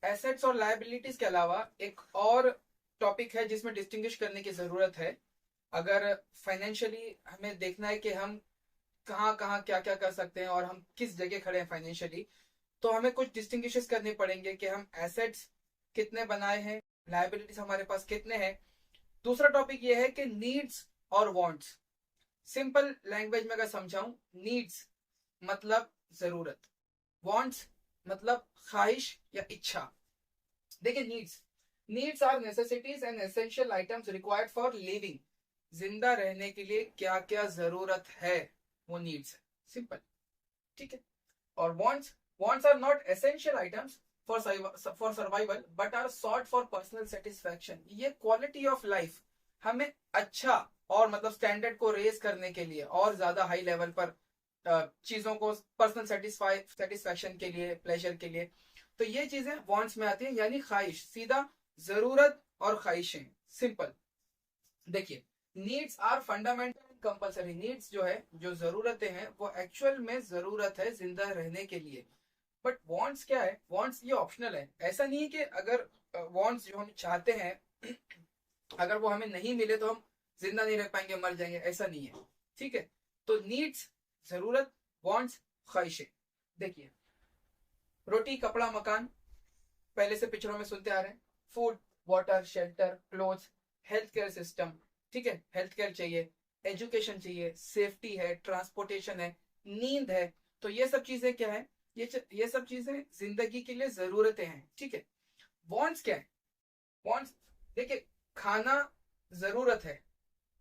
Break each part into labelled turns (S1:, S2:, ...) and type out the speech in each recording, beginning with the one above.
S1: Assets और liabilities के अलावा एक और टॉपिक है जिसमें डिस्टिंग्विश करने की जरूरत है। अगर फाइनेंशियली हमें देखना है कि हम कहाँ कहाँ क्या क्या कर सकते हैं और हम किस जगह खड़े हैं फाइनेंशियली, तो हमें कुछ डिस्टिंग्विशेस करने पड़ेंगे कि हम एसेट्स कितने बनाए हैं, लायबिलिटीज हमारे पास कितने हैं। दूसरा टॉपिक ये है कि नीड्स और वांट्स। सिंपल लैंग्वेज में अगर समझाऊं, नीड्स मतलब जरूरत, वांट्स मतलब ख्वाहिश या इच्छा। देखिए, needs needs are necessities and essential items required for living. जिंदा रहने के लिए क्या क्या जरूरत है, वो नीड्स है, सिंपल। ठीक है। और wants are not essential items for survival but are sought for personal satisfaction. ये क्वालिटी ऑफ लाइफ हमें अच्छा और मतलब स्टैंडर्ड को रेज करने के लिए और ज्यादा हाई लेवल पर चीजों को पर्सनल सेटिस्फैक्शन के लिए, प्लेजर के लिए, तो ये चीजें वांट्स में आती हैं, यानी ख्वाहिश, सीधा जरूरत और ख्वाहिशें, सिंपल। देखिए, needs are fundamental and compulsory. Needs जो है, जो जरूरतें हैं, वो एक्चुअल में जरूरत है जिंदा रहने के लिए। बट वांट्स क्या है? वांट्स ये ऑप्शनल है। ऐसा नहीं है कि अगर वांट्स जो हम चाहते हैं अगर वो हमें नहीं मिले तो हम जिंदा नहीं रह पाएंगे, मर जाएंगे, ऐसा नहीं है। ठीक है। तो नीड्स जरूरत, वांट्स ख्वाहिशें। देखिए, रोटी कपड़ा मकान, पहले से पिक्चरों में सुनते आ रहे हैं। Food, water, shelter, clothes, health care system. ठीक है, हेल्थ केयर चाहिए, एजुकेशन चाहिए, सेफ्टी है, ट्रांसपोर्टेशन है, नींद है। तो ये सब चीजें क्या है? ये सब चीजें जिंदगी के लिए जरूरतें हैं। ठीक है। वांट्स क्या है? वांट्स, देखिए, खाना जरूरत है,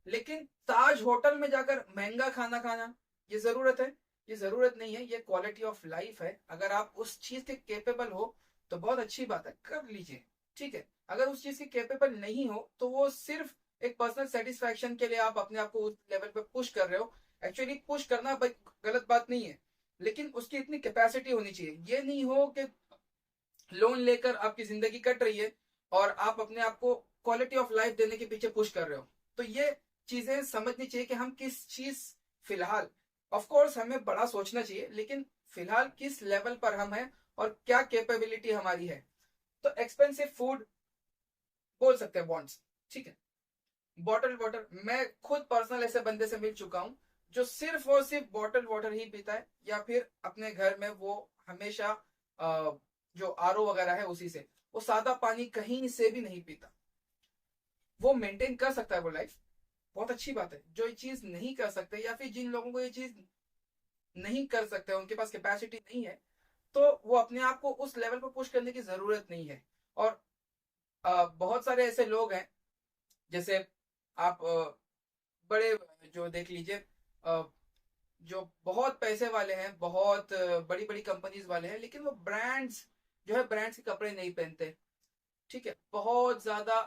S1: लेकिन ताज होटल में जाकर महंगा खाना खाना ये जरूरत है? ये जरूरत नहीं है, ये क्वालिटी ऑफ लाइफ है। अगर आप उस चीज के केपेबल हो तो बहुत अच्छी बात है, कर लीजिए। ठीक है। अगर उस चीज के केपेबल नहीं हो तो वो सिर्फ एक पर्सनल सेटिस्फैक्शन के लिए आप अपने आप को उस लेवल पे पुश कर रहे हो। एक्चुअली पुश करना गलत बात नहीं है, लेकिन उसकी इतनी कैपेसिटी होनी चाहिए। ये नहीं हो कि लोन लेकर आपकी जिंदगी कट रही है और आप अपने आप को क्वालिटी ऑफ लाइफ देने के पीछे पुश कर रहे हो। तो ये चीजें समझनी चाहिए कि हम किस चीज फिलहाल, ऑफ कोर्स हमें बड़ा सोचना चाहिए, लेकिन फिलहाल किस लेवल पर हम हैं और क्या कैपेबिलिटी हमारी है। तो एक्सपेंसिव फूड बोल सकते हैं बॉन्ड्स। ठीक है। बॉटल वाटर, मैं खुद पर्सनल ऐसे बंदे से मिल चुका हूं जो सिर्फ और सिर्फ बॉटल वाटर ही पीता है, या फिर अपने घर में वो हमेशा जो आरओ वगैरह है उसी से, वो सादा पानी कहीं से भी नहीं पीता। वो मेंटेन कर सकता है वो लाइफ, बहुत अच्छी बात है। जो ये चीज नहीं कर सकते, या फिर जिन लोगों को ये चीज नहीं कर सकते, उनके पास कैपेसिटी नहीं है, तो वो अपने आप को उस लेवल पर पुश करने की जरूरत नहीं है। और बहुत सारे ऐसे लोग हैं, जैसे आप बड़े जो देख लीजिए, जो बहुत पैसे वाले हैं, बहुत बड़ी बड़ी कंपनीज वाले हैं, लेकिन वो ब्रांड्स जो है, ब्रांड्स के कपड़े नहीं पहनते। ठीक है। बहुत ज्यादा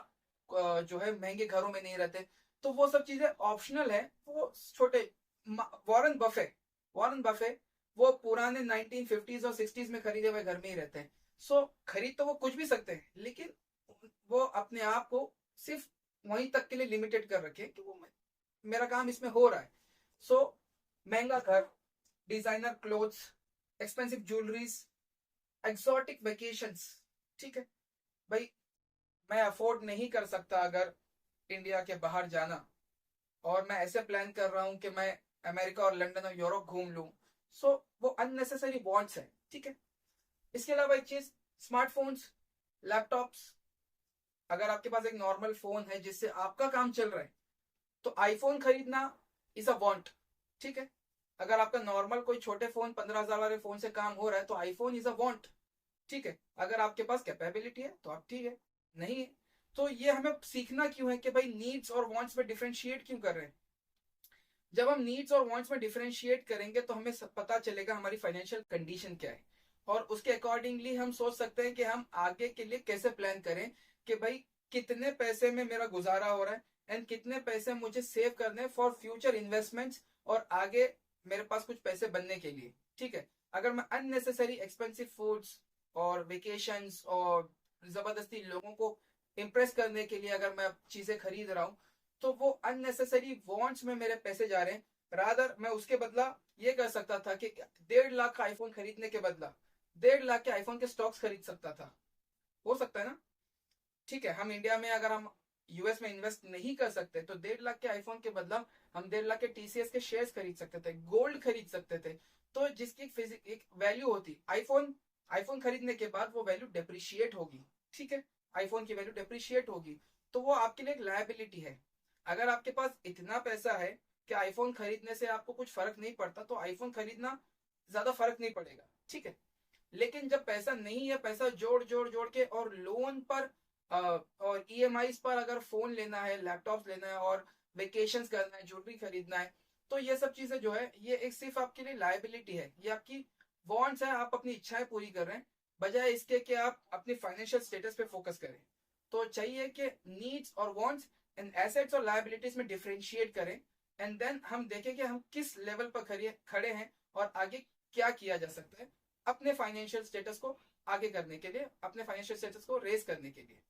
S1: जो है महंगे घरों में नहीं रहते। तो वो सब चीजें ऑप्शनल है। वो छोटे, वॉरेन बफे, वॉरेन बफे वो पुराने 1950s और 60s में खरीदे हुए घर में ही रहते हैं। सो खरीद तो वो कुछ भी सकते हैं, लेकिन वो अपने आप को सिर्फ वहीं तक के लिए लिमिटेड कर रखे कि वो मेरा काम इसमें हो रहा है। सो महंगा घर, designer clothes, expensive jewelleries, exotic vacations. ठीक है भाई, मैं अफोर्ड नहीं कर सकता अगर इंडिया के बाहर जाना, और मैं ऐसे प्लान कर रहा हूं कि मैं अमेरिका और लंदन और यूरोप घूम लूं। सो वो अननेसेसरी वॉन्ट्स है। ठीक है। इसके अलावा एक चीज, स्मार्टफोन्स, लैपटॉप्स। अगर आपके पास एक नॉर्मल फोन है जिससे आपका काम चल रहा है, तो आईफोन खरीदना इज अ वॉन्ट। ठीक है। अगर आपका नॉर्मल कोई छोटे फोन, 15,000 वाले फोन से काम हो रहा है, तो आईफोन इज अ वॉन्ट। ठीक है। अगर आपके पास कैपेबिलिटी है तो आप ठीक है, नहीं है तो ये हमें सीखना क्यों है कि भाई नीड्स और वांट्स में डिफरेंशिएट क्यों कर रहे हैं। जब हम नीड्स और वांट्स में डिफरेंशिएट करेंगे तो हमें पता चलेगा हमारी फाइनेंशियल कंडीशन क्या है, और उसके अकॉर्डिंगली हम सोच सकते हैं कि हम आगे के लिए कैसे प्लान करें, कि भाई कितने पैसे में मेरा गुजारा हो रहा है एंड कितने पैसे मुझे सेव करने फॉर फ्यूचर इन्वेस्टमेंट्स, और आगे मेरे पास कुछ पैसे बनने के लिए। ठीक है। अगर मैं अननेसेसरी एक्सपेंसिव फूड्स और वेकेशंस और जबरदस्ती लोगों को इम्प्रेस करने के लिए अगर मैं चीजें खरीद रहा हूँ, तो वो अननेसेसरी वांट्स में मेरे पैसे जा रहे हैं। रादर मैं उसके बदला ये कर सकता था कि 1.5 लाख का आईफोन खरीदने के बदला 1.5 लाख के आईफोन के स्टॉक्स खरीद सकता था। हो सकता है ना? ठीक है, हम इंडिया में अगर हम यूएस में इन्वेस्ट नहीं कर सकते तो 1.5 लाख के आईफोन के बदला हम 1.5 लाख के टीसीएस के शेयर्स खरीद सकते थे, गोल्ड खरीद सकते थे। तो जिसकी एक वैल्यू होती, आईफोन आईफोन खरीदने के बाद वो वैल्यू डेप्रिशिएट होगी। ठीक है, आईफोन की वैल्यू डेप्रिशिएट होगी, तो वो आपके लिए एक लायबिलिटी है। अगर आपके पास इतना पैसा है कि आईफोन खरीदने से आपको कुछ फर्क नहीं पड़ता, तो आईफोन खरीदना ज्यादा फर्क नहीं पड़ेगा। ठीक है, लेकिन जब पैसा नहीं है, पैसा जोड़ जोड़ जोड़ के और लोन पर और ईएमआई पर अगर फोन लेना है, लैपटॉप लेना है और वेकेशंस करना है, ज्वेलरी खरीदना है, तो ये सब चीजें जो है ये एक सिर्फ आपके लिए लायबिलिटी है, ये आपकी वांट्स है, आप अपनी इच्छाएं पूरी कर रहे हैं, बजाय इसके कि आप अपनी फाइनेंशियल स्टेटस पे फोकस करें। तो चाहिए कि नीड्स और वांट्स एंड एसेट्स और लायबिलिटीज में डिफरेंशिएट करें, एंड देन हम देखें कि हम किस लेवल पर खड़े हैं और आगे क्या किया जा सकता है अपने फाइनेंशियल स्टेटस को आगे करने के लिए, अपने फाइनेंशियल स्टेटस को रेज करने के लिए।